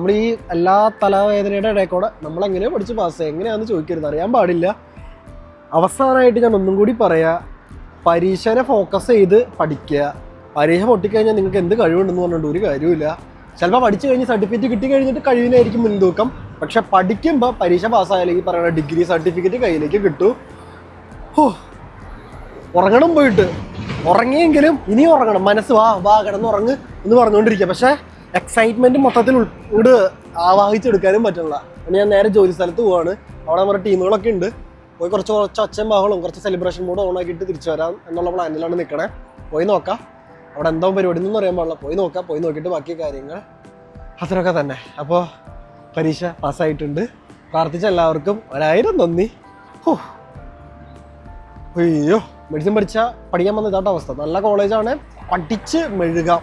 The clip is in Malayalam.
നമ്മൾ ഈ എല്ലാ തലവേദനയുടെ ഇടയ്ക്കൂടെ നമ്മളെങ്ങനെയോ പഠിച്ച് പാസ് എങ്ങനെയാണെന്ന് ചോദിക്കരുത്, അറിയാൻ പാടില്ല. അവസാനമായിട്ട് ഞാൻ ഒന്നും കൂടി പറയാം, പരീക്ഷനെ ഫോക്കസ് ചെയ്ത് പഠിക്കുക. പരീക്ഷ പൊട്ടിക്കഴിഞ്ഞാൽ നിങ്ങൾക്ക് എന്ത് കഴിവുണ്ടെന്ന് പറഞ്ഞിട്ട് ഒരു കാര്യമില്ല. ചിലപ്പോൾ പഠിച്ചു കഴിഞ്ഞ് സർട്ടിഫിക്കറ്റ് കിട്ടി കഴിഞ്ഞിട്ട് കഴിവിനായിരിക്കും മുൻതൂക്കം. പക്ഷെ പഠിക്കുമ്പോൾ പരീക്ഷ പാസ്സായാലും ഈ പറയുന്ന ഡിഗ്രി സർട്ടിഫിക്കറ്റ് കയ്യിലേക്ക് കിട്ടും. ഉറങ്ങണം, പോയിട്ട് ഉറങ്ങിയെങ്കിലും ഇനി ഉറങ്ങണം. മനസ്സ് വാ കിടന്നുറങ്ങ് എന്ന് പറഞ്ഞുകൊണ്ടിരിക്കുക. പക്ഷേ എക്സൈറ്റ്മെൻറ്റ് മൊത്തത്തിൽ ഉൾക്കൂട് ആവാഹിച്ചെടുക്കാനും പറ്റില്ല. ഞാൻ നേരെ ജോലി സ്ഥലത്ത് പോവാണ്. അവിടെ നമ്മുടെ ടീമുകളൊക്കെ ഉണ്ട്. പോയി കുറച്ച് ഒച്ചയും ബഹളും കുറച്ച് സെലിബ്രേഷൻ മോഡ് ഓണാക്കിയിട്ട് തിരിച്ചു വരാം എന്നുള്ള പ്ലാനിലാണ് നിൽക്കണേ. പോയി നോക്കാം അവിടെ എന്താ പരിപാടി എന്നൊന്നും അറിയാൻ പാടില്ല. പോയി നോക്കാം, പോയി നോക്കിയിട്ട് ബാക്കി കാര്യങ്ങൾ അത്രയൊക്കെ തന്നെ. അപ്പോൾ പരീക്ഷ പാസ്സായിട്ടുണ്ട്. പ്രാർത്ഥിച്ച എല്ലാവർക്കും 1000 നന്ദി. അയ്യോ, മെഡിസിൻ പഠിക്കാൻ വന്ന ഇതാട്ട അവസ്ഥ. നല്ല കോളേജാണ്, പഠിച്ച് മെഴുകാം.